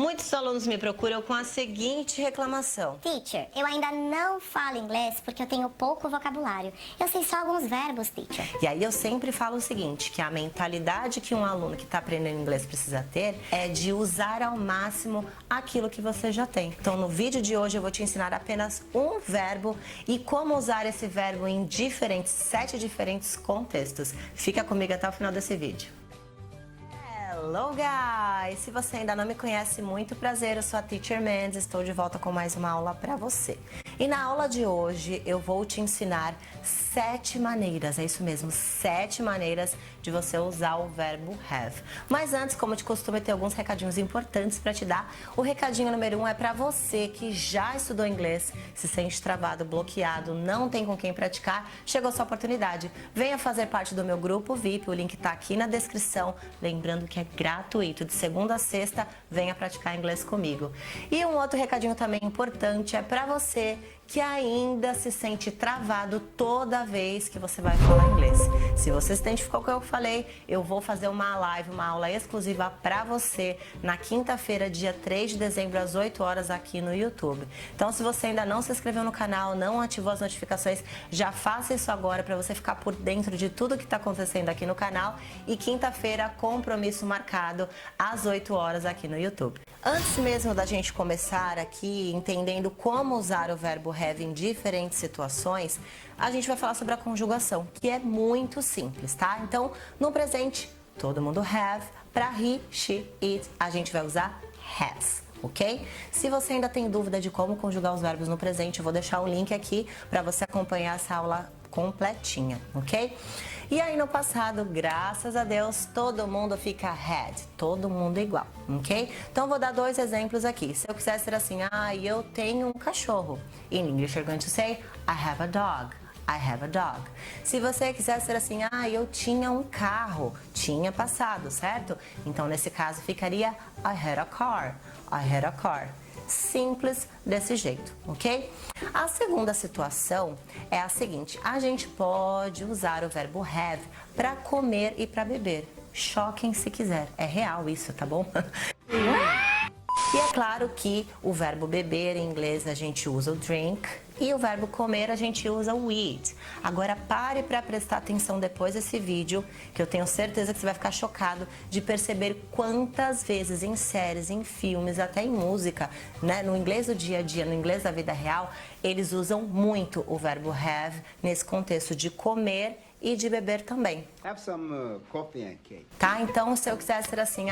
Muitos alunos me procuram com a seguinte reclamação. Teacher, eu ainda não falo inglês porque eu tenho pouco vocabulário. Eu sei só alguns verbos, teacher. E aí eu sempre falo o seguinte, que a mentalidade que um aluno que está aprendendo inglês precisa ter é de usar ao máximo aquilo que você já tem. Então no vídeo de hoje eu vou te ensinar apenas um verbo e como usar esse verbo em 7 diferentes contextos. Fica comigo até o final desse vídeo. Hello guys! Se você ainda não me conhece, muito prazer, eu sou a Teacher Mendes, estou de volta com mais uma aula para você. E na aula de hoje eu vou te ensinar 7 maneiras, é isso mesmo, 7 maneiras de você usar o verbo have. Mas antes, como de costume, tem alguns recadinhos importantes para te dar. O recadinho número 1 é para você que já estudou inglês, se sente travado, bloqueado, não tem com quem praticar, chegou a sua oportunidade. Venha fazer parte do meu grupo VIP, o link está aqui na descrição, lembrando que é gratuito, de segunda a sexta, venha praticar inglês comigo. E um outro recadinho também importante é para você que ainda se sente travado toda vez que você vai falar inglês. Se você se identificou com o que eu falei, eu vou fazer uma live, uma aula exclusiva para você na quinta-feira, dia 3 de dezembro, às 8 horas aqui no YouTube. Então, se você ainda não se inscreveu no canal, não ativou as notificações, já faça isso agora para você ficar por dentro de tudo que está acontecendo aqui no canal. E quinta-feira, compromisso marcado às 8 horas aqui no YouTube. Antes mesmo da gente começar aqui entendendo como usar o verbo have em diferentes situações, a gente vai falar sobre a conjugação, que é muito simples, tá? Então, no presente, todo mundo have, para he, she, it, a gente vai usar has. Ok? Se você ainda tem dúvida de como conjugar os verbos no presente, eu vou deixar um link aqui para você acompanhar essa aula completinha, ok? E aí no passado, graças a Deus, todo mundo fica had, todo mundo igual, ok? Então vou dar 2 exemplos aqui. Se eu quiser ser assim, eu tenho um cachorro. In English you're going to say, I have a dog. I have a dog. Se você quiser ser assim, eu tinha um carro, tinha passado, certo? Então nesse caso ficaria I had a car. I had a car. Simples desse jeito, ok? A segunda situação é a seguinte, a gente pode usar o verbo have para comer e para beber. Choquem se quiser, é real isso, tá bom? E é claro que o verbo beber em inglês a gente usa o drink e o verbo comer a gente usa o eat. Agora pare para prestar atenção depois desse vídeo, que eu tenho certeza que você vai ficar chocado de perceber quantas vezes em séries, em filmes, até em música, né, no inglês do dia a dia, no inglês da vida real, eles usam muito o verbo have nesse contexto de comer e de beber também. Have some coffee and cake. Tá? Então, se eu quiser ser assim,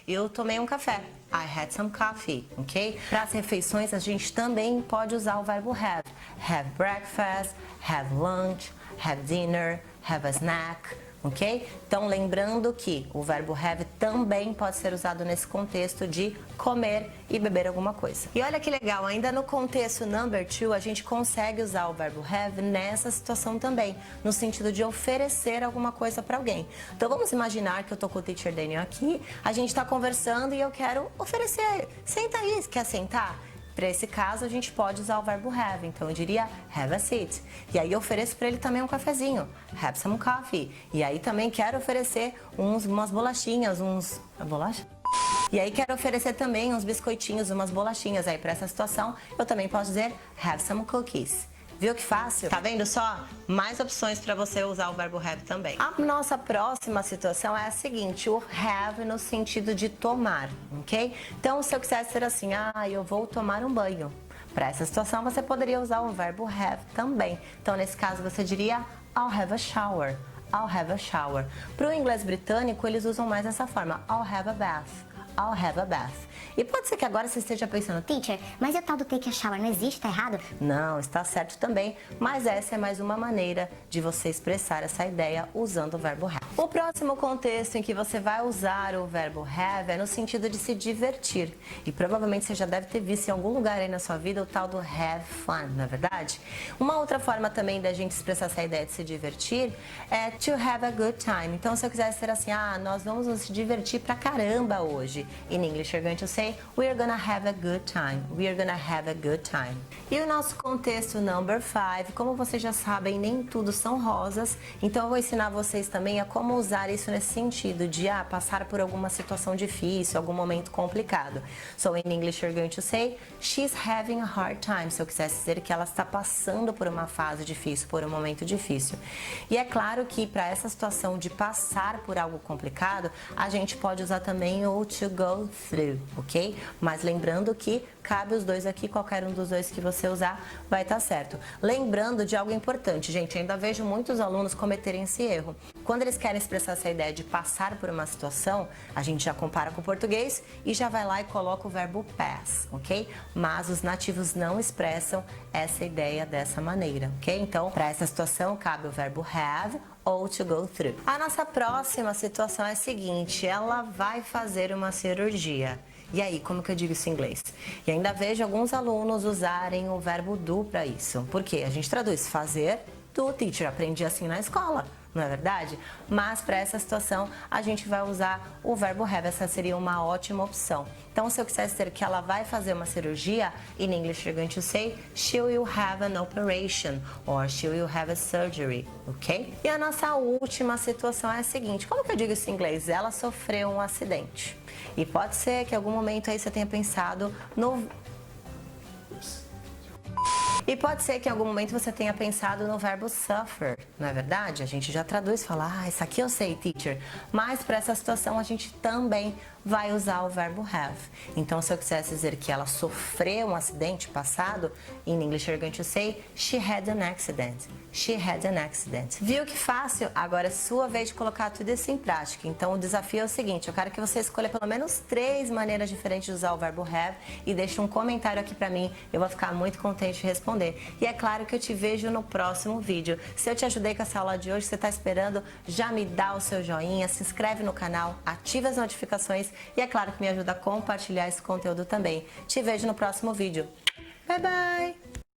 eu tomei um café. I had some coffee, ok? Para as refeições, a gente também pode usar o verbo have. Have breakfast, have lunch, have dinner, have a snack, ok? Então, lembrando que o verbo have também pode ser usado nesse contexto de comer e beber alguma coisa. E olha que legal, ainda no contexto number 2, a gente consegue usar o verbo have nessa situação também, no sentido de oferecer alguma coisa para alguém. Então, vamos imaginar que eu tô com o Teacher Daniel aqui, a gente tá conversando e eu quero oferecer. Senta aí, quer sentar? Para esse caso, a gente pode usar o verbo have. Então, eu diria have a seat. E aí, eu ofereço para ele também um cafezinho. Have some coffee. E aí, também quero oferecer umas bolachinhas, bolacha? E aí, quero oferecer também uns biscoitinhos, umas bolachinhas. Aí, para essa situação, eu também posso dizer have some cookies. Viu que fácil? Tá vendo só? Mais opções para você usar o verbo have também. A nossa próxima situação é a seguinte, o have no sentido de tomar, ok? Então, se eu quiser ser assim, eu vou tomar um banho. Para essa situação, você poderia usar o verbo have também. Então, nesse caso, você diria I'll have a shower. I'll have a shower. Para o inglês britânico, eles usam mais essa forma, I'll have a bath. I'll have a bath. E pode ser que agora você esteja pensando, Teacher, mas e o tal do take a shower não existe, tá errado? Não, está certo também, mas essa é mais uma maneira de você expressar essa ideia usando o verbo have. O próximo contexto em que você vai usar o verbo have é no sentido de se divertir. E provavelmente você já deve ter visto em algum lugar aí na sua vida o tal do have fun, não é verdade? Uma outra forma também da gente expressar essa ideia de se divertir é to have a good time. Então, se eu quiser ser assim, nós vamos nos divertir pra caramba hoje. In English, you're going to say say we're gonna have a good time. We're gonna have a good time. E o nosso contexto number 5, como vocês já sabem, nem tudo são rosas, então eu vou ensinar vocês também a como usar isso nesse sentido de passar por alguma situação difícil, algum momento complicado. So in English you're going to say she's having a hard time. Se eu quisesse dizer que ela está passando por uma fase difícil, por um momento difícil. E é claro que para essa situação de passar por algo complicado, a gente pode usar também o to go through, ok? Mas lembrando que cabe os dois aqui, qualquer um dos dois que você usar vai estar certo. Lembrando de algo importante, gente, ainda vejo muitos alunos cometerem esse erro. Quando eles querem expressar essa ideia de passar por uma situação, a gente já compara com o português e já vai lá e coloca o verbo pass, ok? Mas os nativos não expressam essa ideia dessa maneira, ok? Então, para essa situação, cabe o verbo have ou to go through. A nossa próxima situação é a seguinte, ela vai fazer uma cirurgia. E aí, como que eu digo isso em inglês? E ainda vejo alguns alunos usarem o verbo do para isso. Por quê? A gente traduz fazer do, teacher, aprendi assim na escola, não é verdade? Mas para essa situação, a gente vai usar o verbo have, essa seria uma ótima opção. Então, se eu quisesse dizer que ela vai fazer uma cirurgia, in English you're going to say she will have an operation or she will have a surgery, ok? E a nossa última situação é a seguinte, como que eu digo isso em inglês? Ela sofreu um acidente. E pode ser que em algum momento aí você tenha pensado no... E pode ser que em algum momento você tenha pensado no verbo suffer, não é verdade? A gente já traduz e fala, isso aqui eu sei, teacher. Mas para essa situação a gente também vai usar o verbo have. Então, se eu quisesse dizer que ela sofreu um acidente passado, in English you're going to say she had an accident. She had an accident. Viu que fácil? Agora é sua vez de colocar tudo isso em prática. Então, o desafio é o seguinte, eu quero que você escolha pelo menos 3 maneiras diferentes de usar o verbo have e deixe um comentário aqui pra mim. Eu vou ficar muito contente de responder. E é claro que eu te vejo no próximo vídeo. Se eu te ajudei com essa aula de hoje, você tá esperando, já me dá o seu joinha, se inscreve no canal, ativa as notificações e é claro que me ajuda a compartilhar esse conteúdo também. Te vejo no próximo vídeo. Bye, bye!